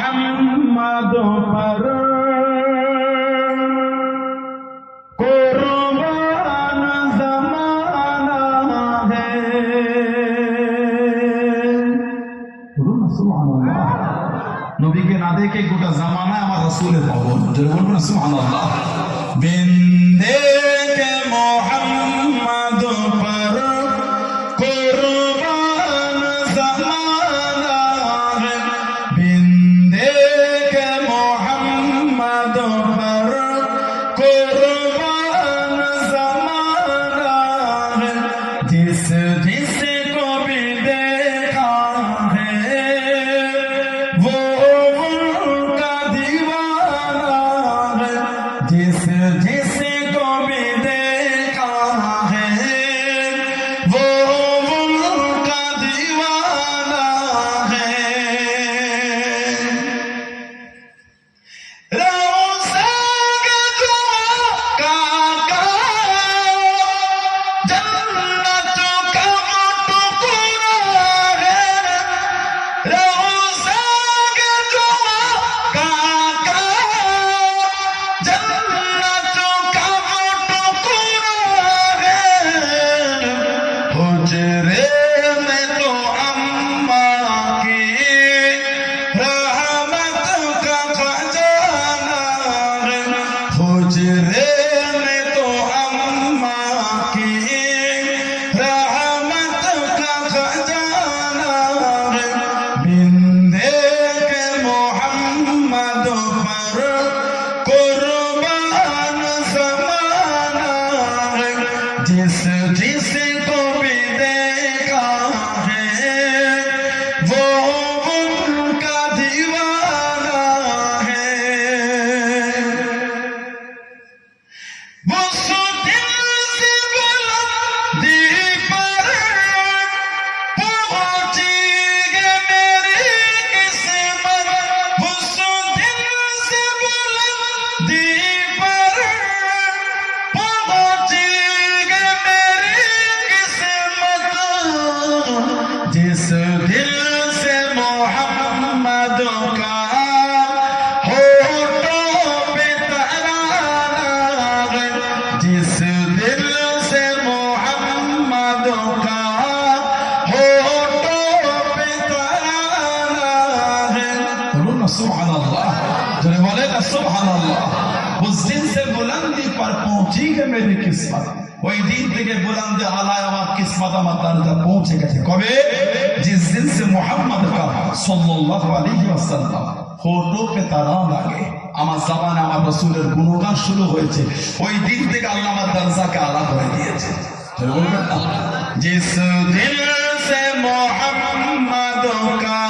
मोहम्मद पर कुर्बान ज़माना है। सुबहानाल्लाह, नबी के ना देखे गोटा जमाना আমার রাসূলের পাবন, জোরে বলুন না সুবহানাল্লাহ। बिंदे के मोहम्मद पर कुर्बान ज़माना है। बिंदे के मोहम्मद पर कुर्बान ज़माना है। जिस जिसको भी देखा है वो उनका दीवाना है। जिस जिसको भी देखा है वो उनका दीवाना है। जिस जिसको भी देखा है वो उनका दीवाना है। वो दिल से बुलंदी पर पहुंची है मेरी किस्मत। वो दिल से बुलंदी पर पहुंची जिस दिल से मोहम्मद का होठों पे तराना है। जिस दिल से मोहम्मद का होठों पे तराना है। बोलो ना सुभान अल्लाह, जो बोले ना सुभान अल्लाह। उस दिन से बुलंदी पर पहुंची है मेरी किस्मत। ওই দিন থেকে বুলন্দ আলায় আমার কিসমত আমার দরজা পৌঁছে গেছে। কবে? जिस दिन से मोहम्मद का सल्लल्लाहु अलैहि वसल्लम होठों पे तारा লাগে, আমার জবানে আমার রাসূলের গুণগান শুরু হয়েছে, ওই দিন থেকে আল্লাহ আমার দরজাকে আলা করে দিয়েছে। বলবেন না, जिस दिल से मोहम्मद का